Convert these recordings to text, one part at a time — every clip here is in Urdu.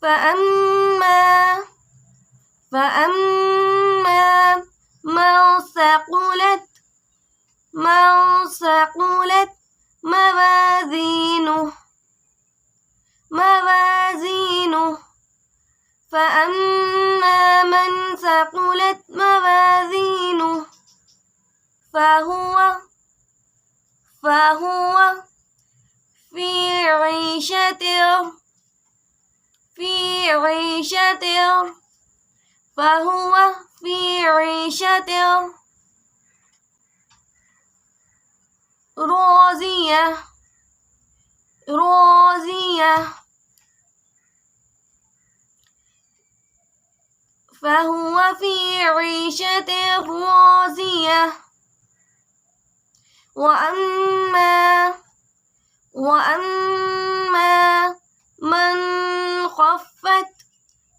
فأما من ثقلت موازينه فأما من ثقلت موازينه فهو في عيشة راضية وأما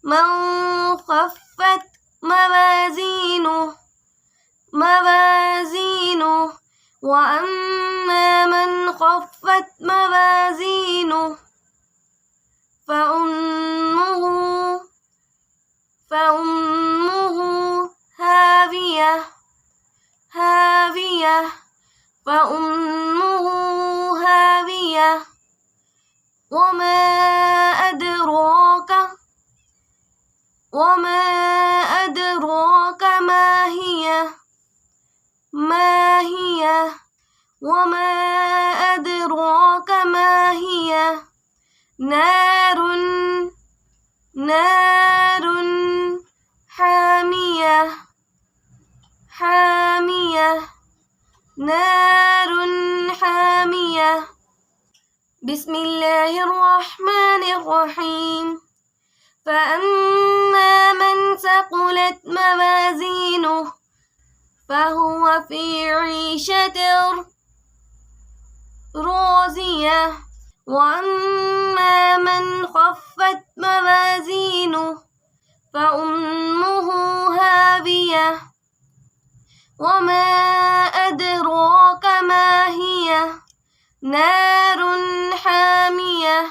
من خفت موازينه وأما من خفت موازينه فأمه هاوية وما أدراك ما هي نار حامية. بسم الله الرحمن الرحيم. فأما من ثقلت موازينه فهو في عيشة راضية وأما من خفت موازينه فأمه هاوية وما أدراك ما هي نار حامية.